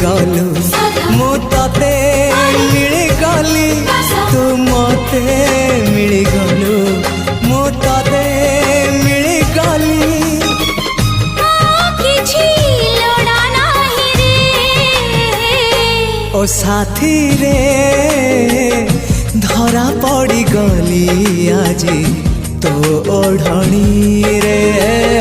गलु मु तते मिली गली तू मते मिली गलु मु तते मिली गली ओ साथी रे धरा पड़ी गली आज तो ओढ़नी रे।